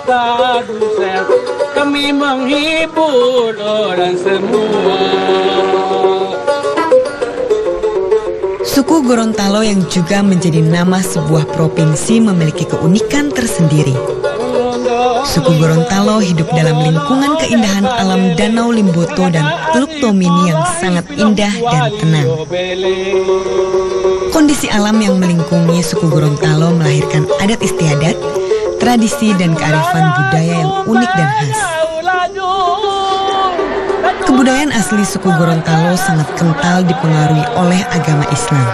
Kadusel, kami menghibur orang semua. Suku Gorontalo yang juga menjadi nama sebuah provinsi memiliki keunikan tersendiri. Suku Gorontalo hidup dalam lingkungan keindahan alam Danau Limboto dan Teluk Tomini yang sangat indah dan tenang. Kondisi alam yang melingkungi suku Gorontalo melahirkan adat istiadat, tradisi dan kearifan budaya yang unik dan khas. Kebudayaan asli suku Gorontalo sangat kental dipengaruhi oleh agama Islam.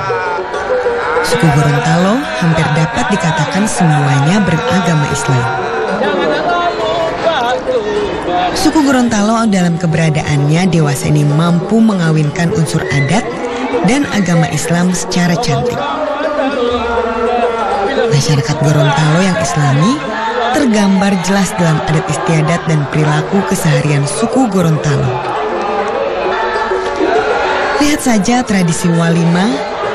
Suku Gorontalo hampir dapat dikatakan semuanya beragama Islam. Suku Gorontalo dalam keberadaannya dewasa ini mampu mengawinkan unsur adat dan agama Islam secara cantik. Masyarakat Gorontalo yang Islami tergambar jelas dalam adat istiadat dan perilaku keseharian suku Gorontalo. Lihat saja tradisi walimah,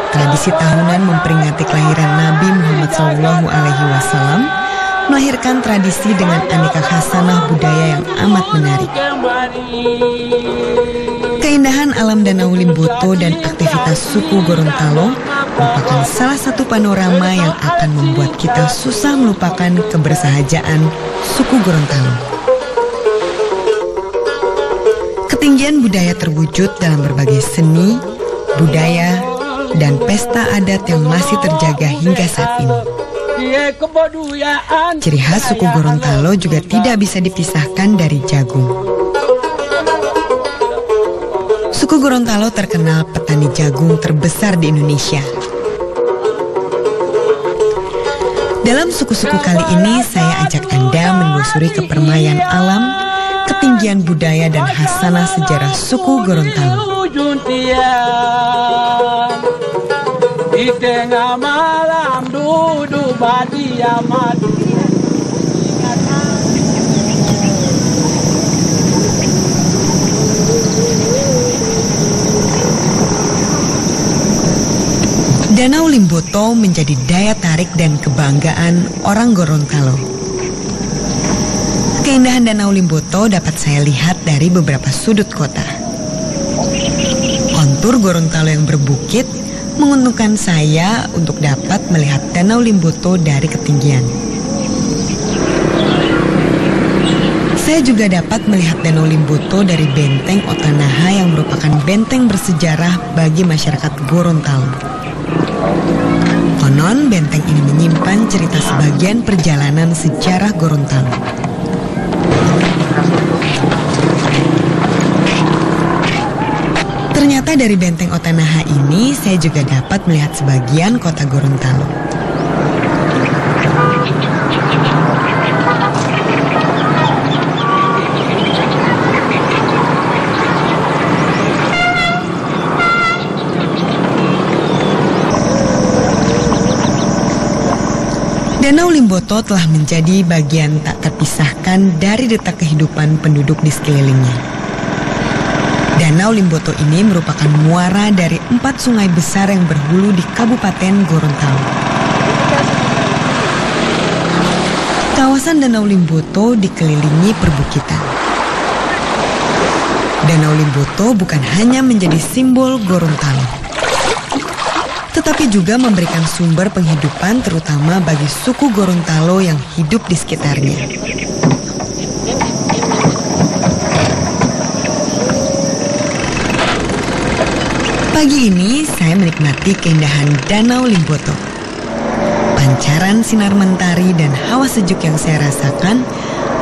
tradisi tahunan memperingati kelahiran Nabi Muhammad SAW, melahirkan tradisi dengan aneka khasanah budaya yang amat menarik. Keindahan alam Danau Limboto dan aktivitas suku Gorontalo merupakan salah satu panorama yang akan membuat kita susah melupakan kebersahajaan suku Gorontalo. Ketinggian budaya terwujud dalam berbagai seni, budaya, dan pesta adat yang masih terjaga hingga saat ini. Ciri khas suku Gorontalo juga tidak bisa dipisahkan dari jagung. Suku Gorontalo terkenal petani jagung terbesar di Indonesia. Dalam suku-suku kali ini, saya ajak Anda menelusuri kepermaian alam, ketinggian budaya dan khasanah sejarah suku Gorontalo. Di tengah malam duduk badia madu. Danau Limboto menjadi daya tarik dan kebanggaan orang Gorontalo. Keindahan Danau Limboto dapat saya lihat dari beberapa sudut kota. Kontur Gorontalo yang berbukit menguntungkan saya untuk dapat melihat Danau Limboto dari ketinggian. Saya juga dapat melihat Danau Limboto dari Benteng Otanaha yang merupakan benteng bersejarah bagi masyarakat Gorontalo. Konon benteng ini menyimpan cerita sebagian perjalanan sejarah Gorontalo. Ternyata dari Benteng Otanaha ini saya juga dapat melihat sebagian kota Gorontalo. Danau Limboto telah menjadi bagian tak terpisahkan dari detak kehidupan penduduk di sekelilingnya. Danau Limboto ini merupakan muara dari 4 sungai besar yang berhulu di Kabupaten Gorontalo. Kawasan Danau Limboto dikelilingi perbukitan. Danau Limboto bukan hanya menjadi simbol Gorontalo, tetapi juga memberikan sumber penghidupan terutama bagi suku Gorontalo yang hidup di sekitarnya. Pagi ini saya menikmati keindahan Danau Limboto. Pancaran sinar mentari dan hawa sejuk yang saya rasakan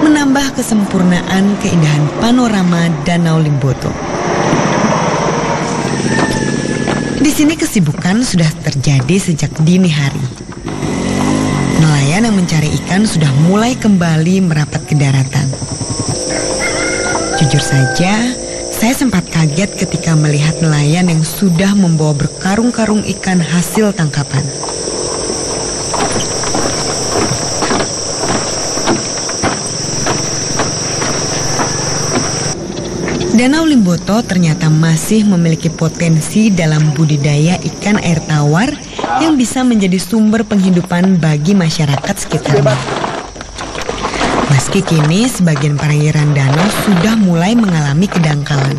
menambah kesempurnaan keindahan panorama Danau Limboto. Di sini kesibukan sudah terjadi sejak dini hari. Nelayan yang mencari ikan sudah mulai kembali merapat ke daratan. Jujur saja, saya sempat kaget ketika melihat nelayan yang sudah membawa berkarung-karung ikan hasil tangkapan. Danau Limboto ternyata masih memiliki potensi dalam budidaya ikan air tawar yang bisa menjadi sumber penghidupan bagi masyarakat sekitarnya. Meski kini sebagian perairan danau sudah mulai mengalami kedangkalan.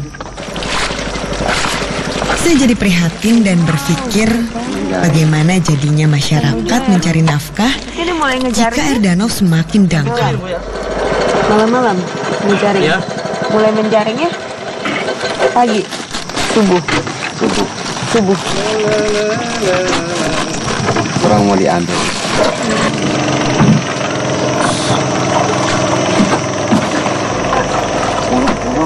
Saya jadi prihatin dan berpikir bagaimana jadinya masyarakat mencari nafkah jika air danau semakin dangkal. Malam-malam menjaring. Ya. Mulai menjaringnya pagi, subuh. Orang mau diambil.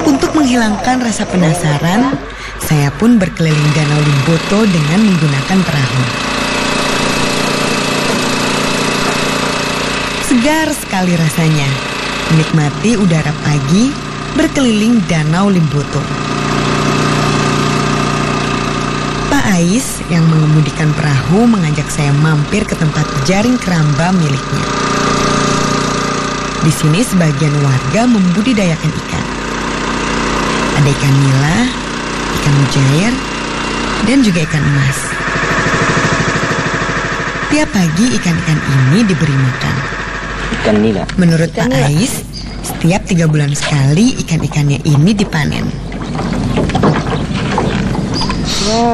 Untuk menghilangkan rasa penasaran, saya pun berkeliling Danau Limboto dengan menggunakan perahu. Segar sekali rasanya, menikmati udara pagi berkeliling Danau Limboto. Pak Ais yang mengemudikan perahu mengajak saya mampir ke tempat jaring keramba miliknya. Di sini sebagian warga membudidayakan ikan. Ada ikan nila, ikan mujair, dan juga ikan emas. Tiap pagi ikan-ikan ini diberi makan. Ikan nila. Menurut Pak Ais, setiap 3 bulan sekali ikan-ikannya ini dipanen.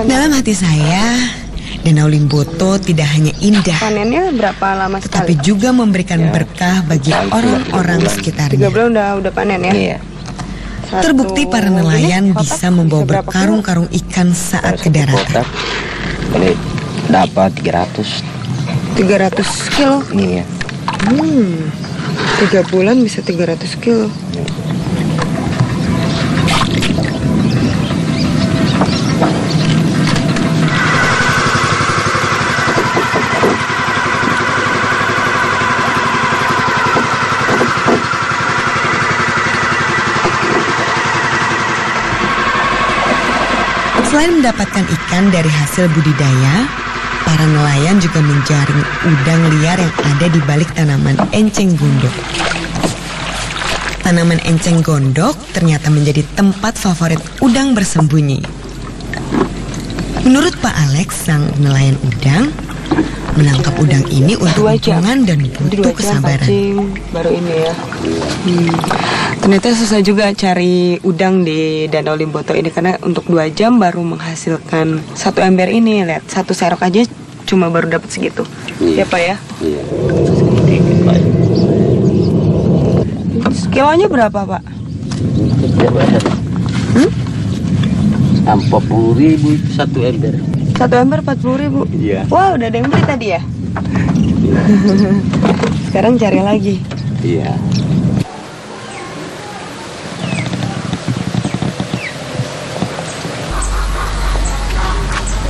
Dalam hati saya, Danau Limboto tidak hanya indah, Panennya berapa lama tetapi sekali? juga memberikan berkah bagi orang-orang 3 sekitarnya. bulan udah panen ya? Iya. Terbukti para nelayan bisa membawa berkarung-karung ikan saat ke daratan. Boleh dapat 300. 300 kilo. Iya. 3 bulan bisa 300 kilo. Selain mendapatkan ikan dari hasil budidaya, para nelayan juga menjaring udang liar yang ada di balik tanaman enceng gondok. Tanaman enceng gondok ternyata menjadi tempat favorit udang bersembunyi. Menurut Pak Alex, sang nelayan udang, menangkap udang ini untuk 2 jam. hitungan dan butuh 2 jam kesabaran. pancing baru ini ya. Ternyata susah juga cari udang di Danau Limboto ini karena untuk 2 jam baru menghasilkan 1 ember ini. Lihat, 1 serok aja cuma baru dapat segitu. Ya Pak ya? Iya. Kilonya berapa Pak? 40.000 satu ember. 1 ember 40.000. Iya. Wah, udah ada yang beli tadi ya? Sekarang cari lagi. Iya.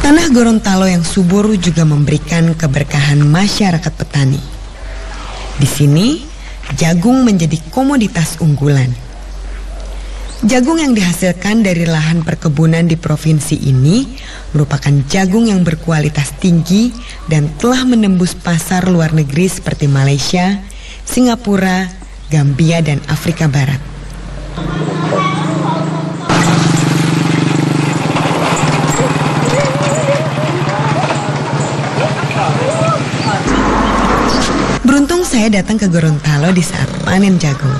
Tanah Gorontalo yang subur juga memberikan keberkahan masyarakat petani. Di sini, jagung menjadi komoditas unggulan. Jagung yang dihasilkan dari lahan perkebunan di provinsi ini merupakan jagung yang berkualitas tinggi dan telah menembus pasar luar negeri seperti Malaysia, Singapura, Gambia, dan Afrika Barat. Beruntung saya datang ke Gorontalo di saat panen jagung.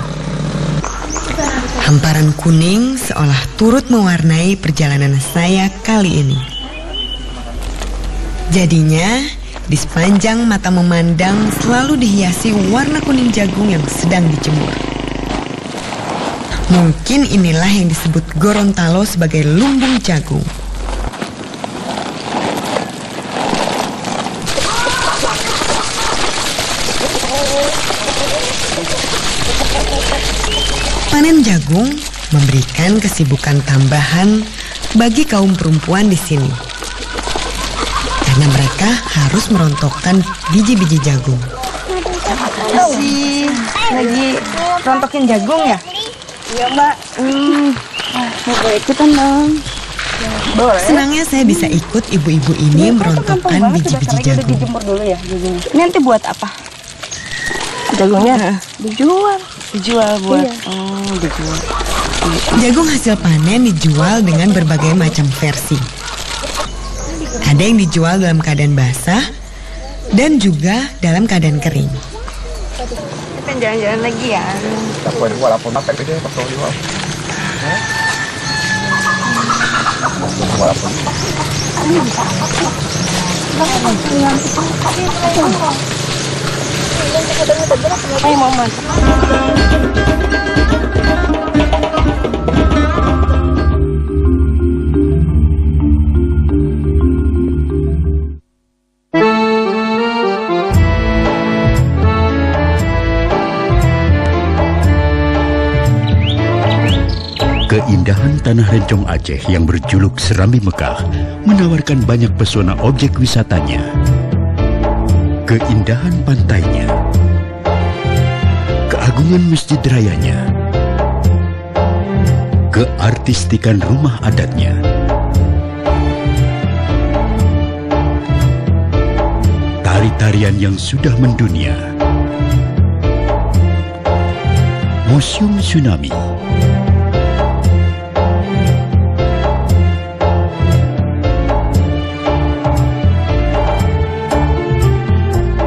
Hamparan kuning seolah turut mewarnai perjalanan saya kali ini. Jadinya, di sepanjang mata memandang selalu dihiasi warna kuning jagung yang sedang dijemur. Mungkin inilah yang disebut Gorontalo sebagai lumbung jagung. Panen jagung memberikan kesibukan tambahan bagi kaum perempuan di sini. Karena mereka harus merontokkan biji-biji jagung. Si lagi rontokin jagung ya? Iya Mbak. Mau ikutan dong. Boleh. Senangnya saya bisa ikut ibu-ibu ini merontokkan biji-biji jagung. Dijemur dulu ya jagungnya. Ini nanti buat apa? Jagungnya dijual. Dijual buat. Iya. Oh, dijual. Jagung hasil panen dijual dengan berbagai macam versi. Ada yang dijual dalam keadaan basah dan juga dalam keadaan kering. kapan jalan-jalan lagi ya? Walaupun makan dia pakai juga. Walaupun Ayo mama. Keindahan tanah Rencong Aceh yang berjuluk Serambi Mekah menawarkan banyak pesona objek wisatanya. Keindahan pantainya, keagungan masjid rayanya, keartistikan rumah adatnya, tari-tarian yang sudah mendunia, Museum Tsunami,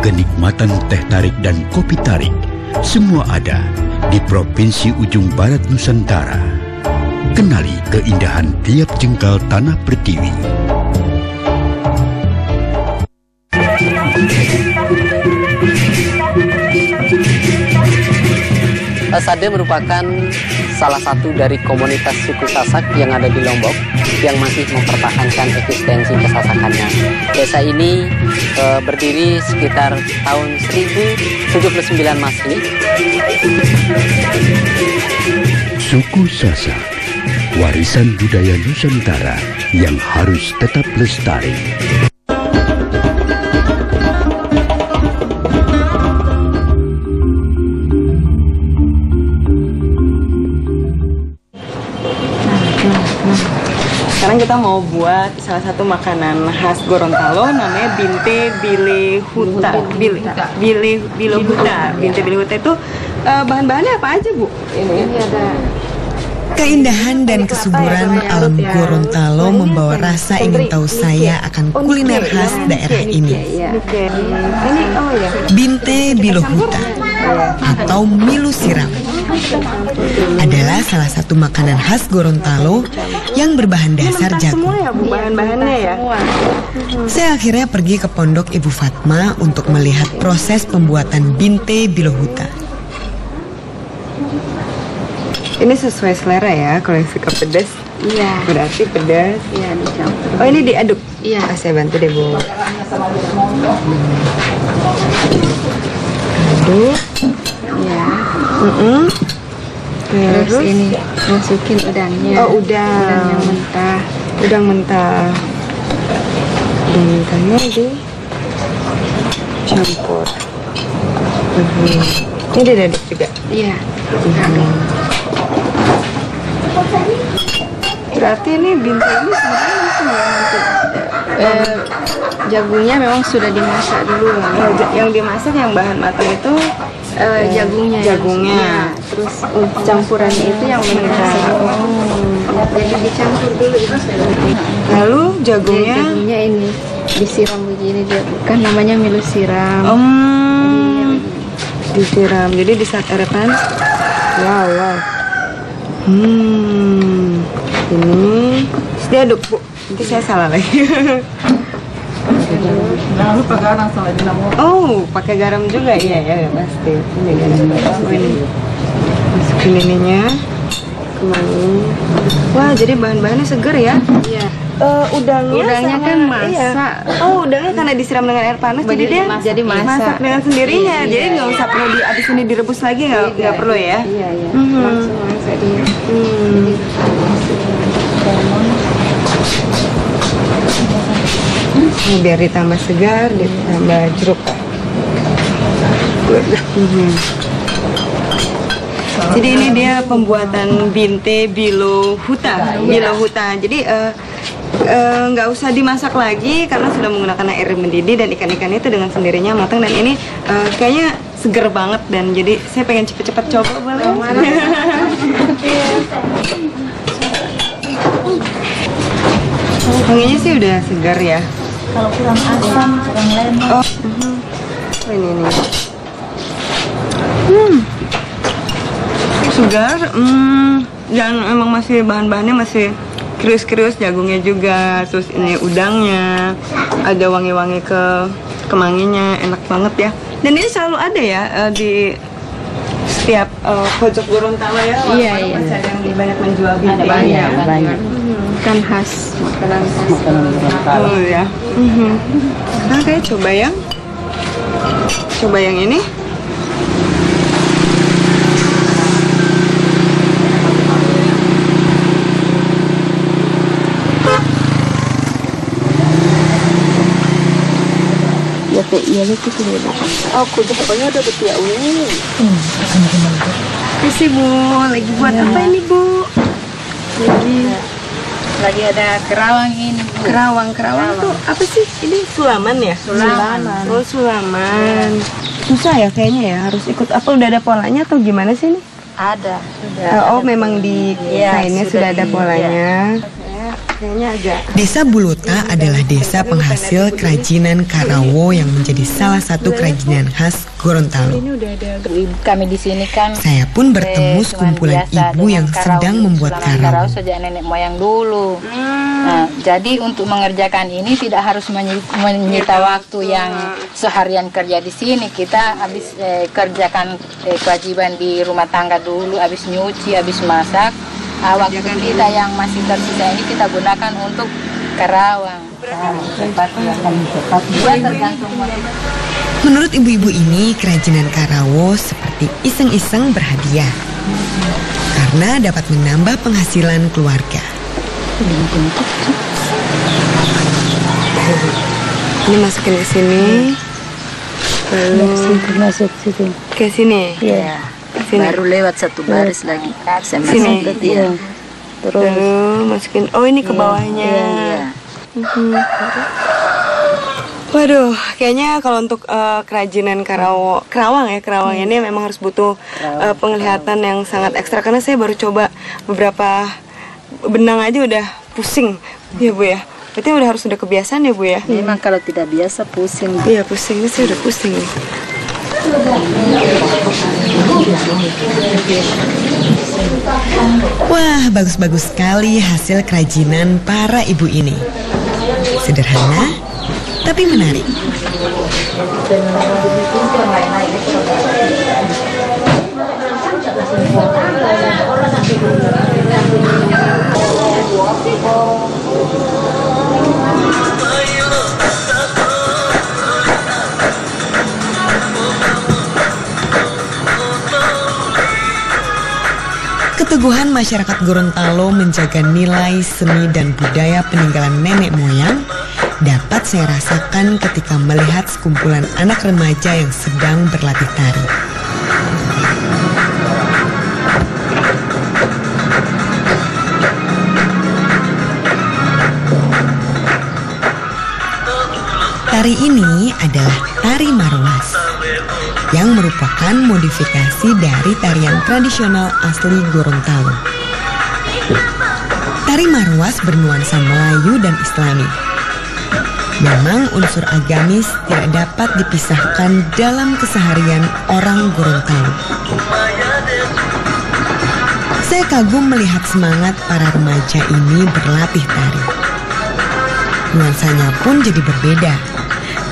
kenikmatan teh tarik dan kopi tarik, semua ada di Provinsi Ujung Barat Nusantara. Kenali keindahan tiap jengkal tanah Pertiwi. Sade merupakan salah satu dari komunitas suku Sasak yang ada di Lombok yang masih mempertahankan eksistensi kesasakannya. Desa ini berdiri sekitar tahun 1079 Masehi. Suku Sasak, warisan budaya Nusantara yang harus tetap lestari. Sekarang kita mau buat salah satu makanan khas Gorontalo namanya Binte Bilehuta. Bilehuta. Binte Bilehuta itu bahan-bahannya apa aja, Bu? Ini ada Keindahan dan kesuburan alam Gorontalo membawa rasa ingin tahu saya akan kuliner khas daerah ini. Binte Bilehuta atau milu siram adalah salah satu makanan khas Gorontalo yang berbahan dasar jagung. Semua ya, Bu, bahan-bahannya ya. Saya akhirnya pergi ke pondok Ibu Fatma untuk melihat proses pembuatan Binte Bilehuta. Ini sesuai selera ya, kalau yang suka pedas. Iya. Berarti pedas. Iya, dicampur. Oh, ini diaduk? Iya. Saya bantu deh, Bu. Aduk. Iya. Terus ini masukin udangnya. Oh, udang. Udang yang mentah. Udang mentah. Udang mentahnya dicampur. Ini diaduk juga? Iya. Berarti ini binte ini sebenarnya langsung ya nanti? Jagungnya memang sudah dimasak dulu. Yang dimasak yang bahan matang itu Jagungnya. Jagungnya. Terus campurannya itu yang mentah. Jadi dicampur dulu itu. Lalu jagungnya? Jagungnya ini disiram begini dia. Kan namanya milu siram. Disiram. Jadi di saat air panas. Wow. Ini diaduk, Bu. Nanti saya salah lagi. Oh, pakai garam juga? Iya ya, pasti. Ini garam. Oh, ini. Masukin ininya. Kemana? Wah, jadi bahan-bahannya seger ya? Iya. Udangnya kan masak. Iya. Oh, udangnya karena disiram dengan air panas, jadi dia masak dengan sendirinya. Iya, jadi nggak usah perlu abis ini direbus lagi, nggak perlu ya? Iya. Langsung masak dia. Ini biar ditambah segar, ditambah jeruk. Jadi ini dia pembuatan Binte Bilehuta. Jadi nggak usah dimasak lagi karena sudah menggunakan air mendidih dan ikan-ikannya itu dengan sendirinya matang, dan ini kayaknya seger banget, dan jadi saya pengen cepet-cepet coba, boleh? Wanginya sih udah segar ya. Kalau kurang asam, kurang lemon. Oh, ini. Segar, dan emang masih bahan-bahannya masih krius-krius, jagungnya juga, terus ini udangnya, ada wangi-wangi kemanginya, enak banget ya. Dan ini selalu ada ya di setiap pojok Gorontalo ya. Iya. Masih ada yang banyak menjual bibit. Banyak. Kan khas, makanan khas Gorontalo. Oh ya. Oke, coba yang ini. Iya itu sudah. Aku tuh pokoknya ada betia ungu. Kasih Bu, lagi buat apa ini Bu? Lagi ada kerawang ini, Bu. Kerawang tuh apa sih? Ini sulaman ya? Sulaman. Oh, sulaman. Susah ya kayaknya ya, harus ikut apa, udah ada polanya atau gimana sih ini? Ada, sudah. Oh, memang di kainnya sudah ada polanya. Kayaknya agak. Desa Bulota adalah desa penghasil kerajinan Karawo yang menjadi salah satu kerajinan khas Gorontalo. Kami di sini kan. Saya pun bertemu sekumpulan ibu yang sedang membuat Karawo. Sejak nenek moyang dulu. Nah, jadi untuk mengerjakan ini tidak harus menyita waktu yang seharian kerja di sini. Kita habis kerjakan kewajiban di rumah tangga dulu, habis nyuci, habis masak. Waktu kita yang masih tersisa ini kita gunakan untuk kerawang. Tergantung motif. Menurut ibu-ibu ini, kerajinan Karawo seperti iseng-iseng berhadiah karena dapat menambah penghasilan keluarga. Ini masukin ke sini. Lalu Masuk situ. ke sini. Iya. Sini. Baru lewat satu baris lagi. Sini. Ya. Terus masukin. Oh, ini ke bawahnya. Iya. Waduh, kayaknya kalau untuk kerajinan kerawang ini memang harus butuh penglihatan yang sangat ekstra, karena saya baru coba beberapa benang aja udah pusing ya Bu ya. Berarti harus udah kebiasaan ya Bu ya. Memang kalau tidak biasa pusing. Iya, pusing, ini sih udah pusing nih. Wah, bagus-bagus sekali hasil kerajinan para ibu ini. Sederhana, tapi menarik. Keteguhan masyarakat Gorontalo menjaga nilai seni dan budaya peninggalan nenek moyang dapat saya rasakan ketika melihat sekumpulan anak remaja yang sedang berlatih tari. Tari ini adalah tari Marwas, yang merupakan modifikasi dari tarian tradisional asli Gorontalo. Tari Marwas bernuansa Melayu dan Islami. Memang unsur agamis tidak dapat dipisahkan dalam keseharian orang Gorontalo. Saya kagum melihat semangat para remaja ini berlatih tari. Nuansanya pun jadi berbeda,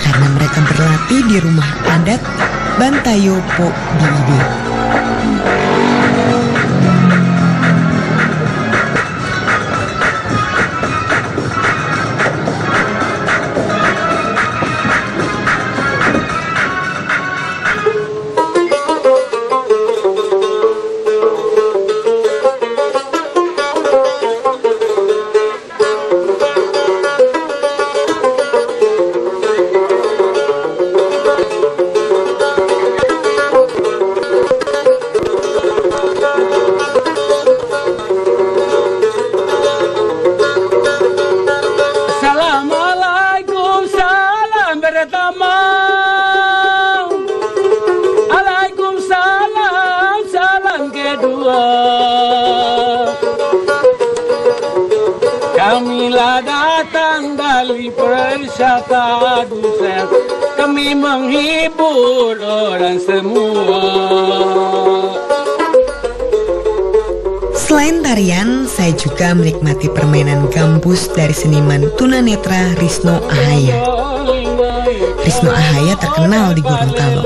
karena mereka berlatih di rumah adat Bantayopo Biide. kami menghibur orang semua. Selain tarian, saya juga menikmati permainan gambus dari seniman tunanetra Risno Ahaya. Risno Ahaya terkenal di Gorontalo.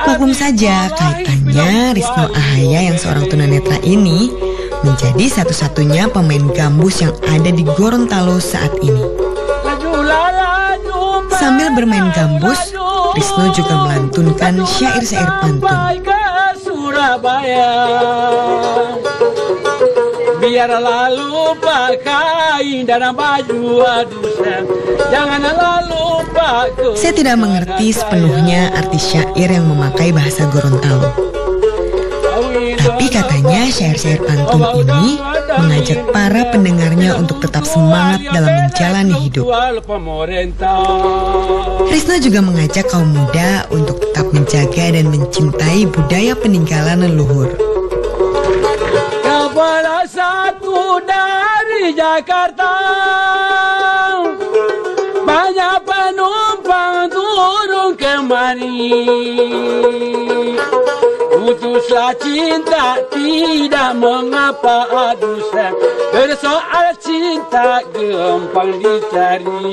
Maklum saja, kaitannya Risno Ahaya yang seorang tunanetra ini menjadi satu-satunya pemain gambus yang ada di Gorontalo saat ini. Sambil bermain gambus, Risno juga melantunkan syair-syair pantun. Biarlah lupa kain dan baju adusan, janganlah lupa. Saya tidak mengerti sepenuhnya arti syair yang memakai bahasa Gorontalo. Tapi katanya syair-syair pantun ini mengajak para pendengarnya untuk tetap semangat dalam menjalani hidup. Risno juga mengajak kaum muda untuk tetap menjaga dan mencintai budaya peninggalan leluhur. Kepala satu dari Jakarta, banyak penumpang turun kemari. Putuslah cinta tidak mengapa adusan, bersoal cinta gampang dicari.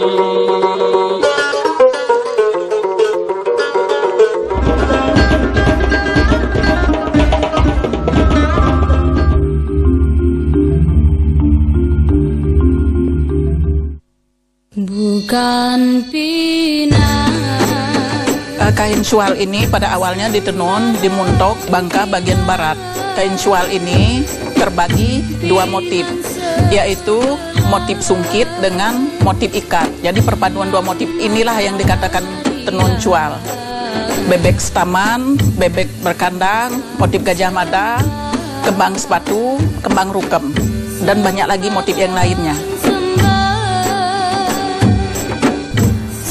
Bukan pinang. Kain syual ini pada awalnya ditenun di Muntok, Bangka bagian barat. Kain syual ini terbagi dua motif, yaitu motif sungkit dengan motif ikat. Jadi perpaduan dua motif inilah yang dikatakan tenun syual. Bebek staman, bebek berkandang, motif gajah mada, kembang sepatu, kembang rukem, dan banyak lagi motif yang lainnya.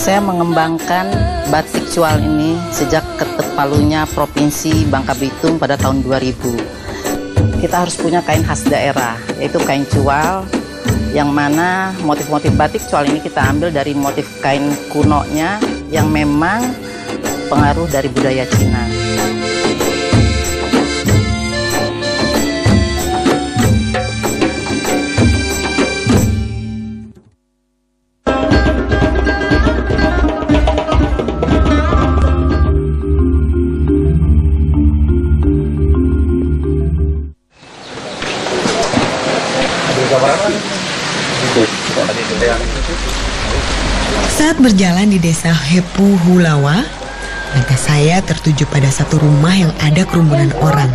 Saya mengembangkan batik syual ini sejak ketuk palunya Provinsi Bangka Belitung pada tahun 2000. Kita harus punya kain khas daerah, yaitu kain syual, yang mana motif-motif batik syual ini kita ambil dari motif kain kunonya yang memang pengaruh dari budaya Cina. Saat berjalan di desa Hepu Hulawa, mata saya tertuju pada satu rumah yang ada kerumunan orang.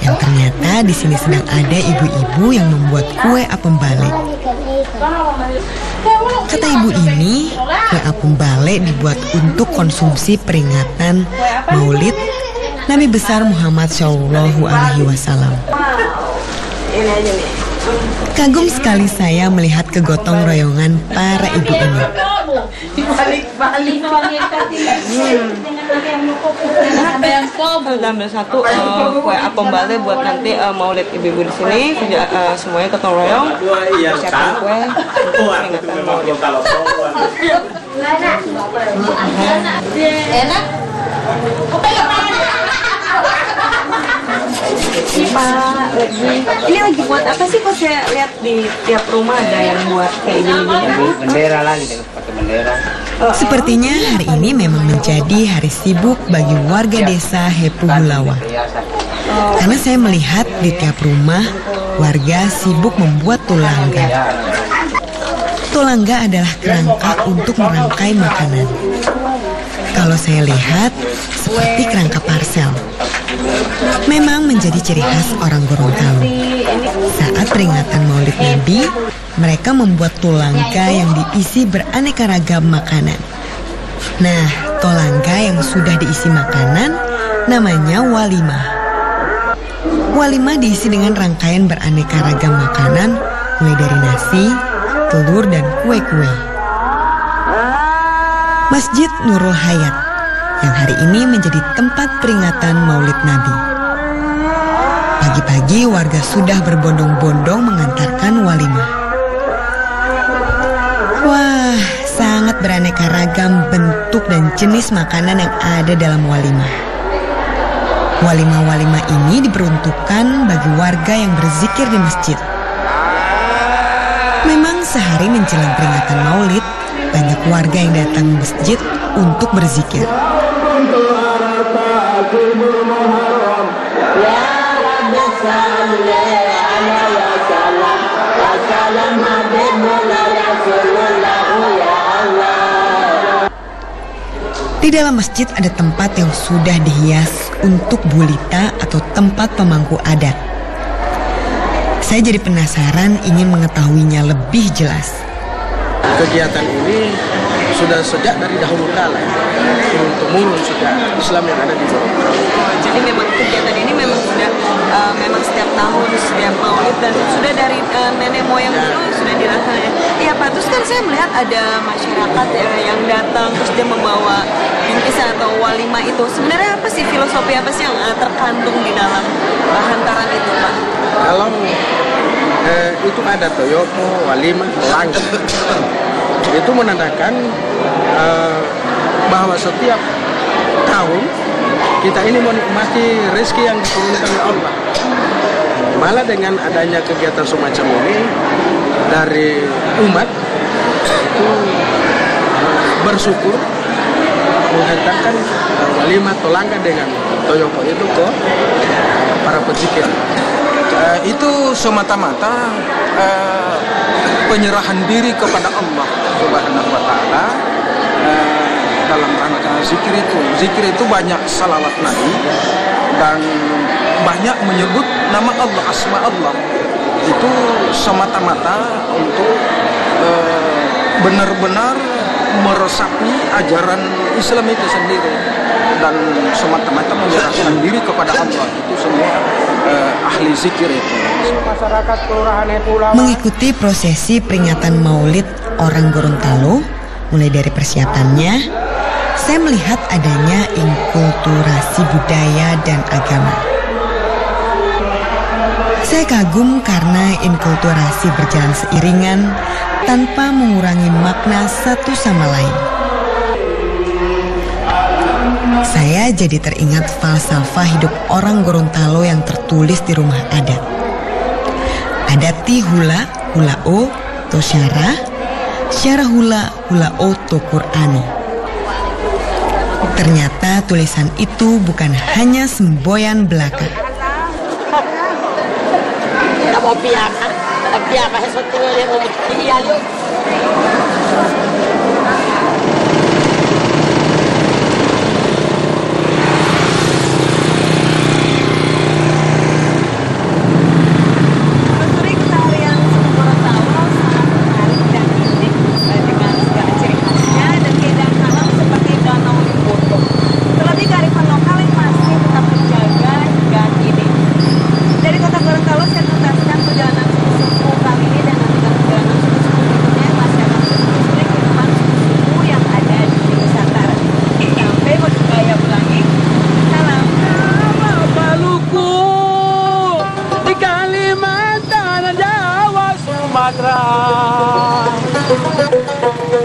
Yang ternyata di sini sedang ada ibu-ibu yang membuat kue apem bale. Kata ibu ini, kue apem bale dibuat untuk konsumsi peringatan Maulid Nabi besar Muhammad Shallallahu Alaihi Wasallam. Ini aja nih. Kagum sekali saya melihat kegotong royongan para ibu ini. Ambil satu kue apem bale buat nanti maulid ibu-ibu di sini. Semuanya gotong royong. Siapin kue untuk peringatan maulid. Enak? Pak, ini lagi buat apa sih? Kok saya lihat di tiap rumah ada yang buat kayak gini-gini? Bendera lagi, pakai bendera. Sepertinya hari ini memang menjadi hari sibuk bagi warga desa Hepu Hulawa. Karena saya melihat di tiap rumah warga sibuk membuat tulangga. Tulangga adalah kerangka untuk merangkai makanan. Kalau saya lihat seperti kerangka parsel. Memang menjadi ciri khas orang Gorontalo. Saat peringatan Maulid Nabi, mereka membuat tulangga yang diisi beraneka ragam makanan. Nah, tulangga yang sudah diisi makanan namanya walimah. Walimah diisi dengan rangkaian beraneka ragam makanan, mulai dari nasi, telur, dan kue-kue. Masjid Nurul Hayat yang hari ini menjadi tempat peringatan Maulid Nabi. Pagi-pagi warga sudah berbondong-bondong mengantarkan walimah. Wah, sangat beraneka ragam bentuk dan jenis makanan yang ada dalam walimah. Walimah-walimah ini diperuntukkan bagi warga yang berzikir di masjid. Memang sehari menjelang peringatan Maulid, banyak warga yang datang ke masjid untuk berzikir. Di dalam masjid ada tempat yang sudah dihias untuk bulita atau tempat pemangku adat. Saya jadi penasaran ingin mengetahuinya lebih jelas. Kegiatan ini sudah sejak dari dahulu kala, turun-temurun sejak Islam yang ada di Gorontalo. Jadi memang kegiatan ini memang sudah memang setiap tahun, setiap Maulid, dan sudah dari nenek moyang dulu sudah dilaksanakan. Iya Pak, terus kan saya melihat ada masyarakat yang datang terus dia membawa bingkisan atau walimah itu. Sebenarnya apa sih filosofi apa sih yang terkandung di dalam hantaran itu Pak? Kalau itu ada toyopo, walimah, langit. Itu menandakan bahwa setiap tahun kita ini menikmati rezeki yang diturunkan oleh Allah. Malah dengan adanya kegiatan semacam ini dari umat itu bersyukur menghantarkan walimah tolangga dengan toyopo itu ke para pezikir. Itu semata-mata penyerahan diri kepada Allah Subhanahu wa Ta'ala dalam rangka zikir itu. Zikir itu banyak salawat Nabi dan banyak menyebut nama Allah, asma Allah. Itu semata-mata untuk benar-benar meresapi ajaran Islam itu sendiri dan semata-mata menyerahkan diri kepada Allah. Itu semua ahli zikir itu. Mengikuti prosesi peringatan Maulid orang Gorontalo, mulai dari persiapannya, saya melihat adanya inkulturasi budaya dan agama. Saya kagum karena inkulturasi berjalan seiringan tanpa mengurangi makna satu sama lain. Saya jadi teringat falsafah hidup orang Gorontalo yang tertulis di rumah adat. Adati hula, hulao, to syarah, syarah hula, hulao, to Qur'ani. Ternyata tulisan itu bukan hanya semboyan belaka.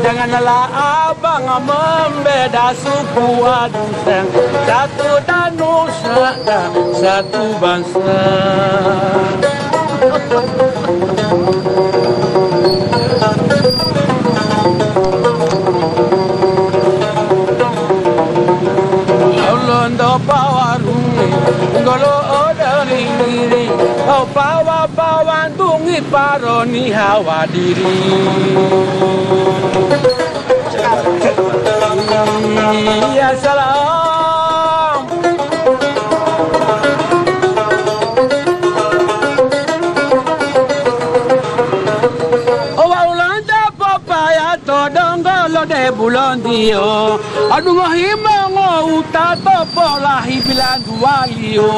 Janganlah abang membeda suku aduseng, satu danusa dan satu bangsa. Allah ndo pawarungi, ngolo odaringiri, oh pawantungi paroni hawadiri. Ya salam. Owaulanda papaya todonggolo de bulondio. Anu ngahima ngouta topolahi bilan dualio.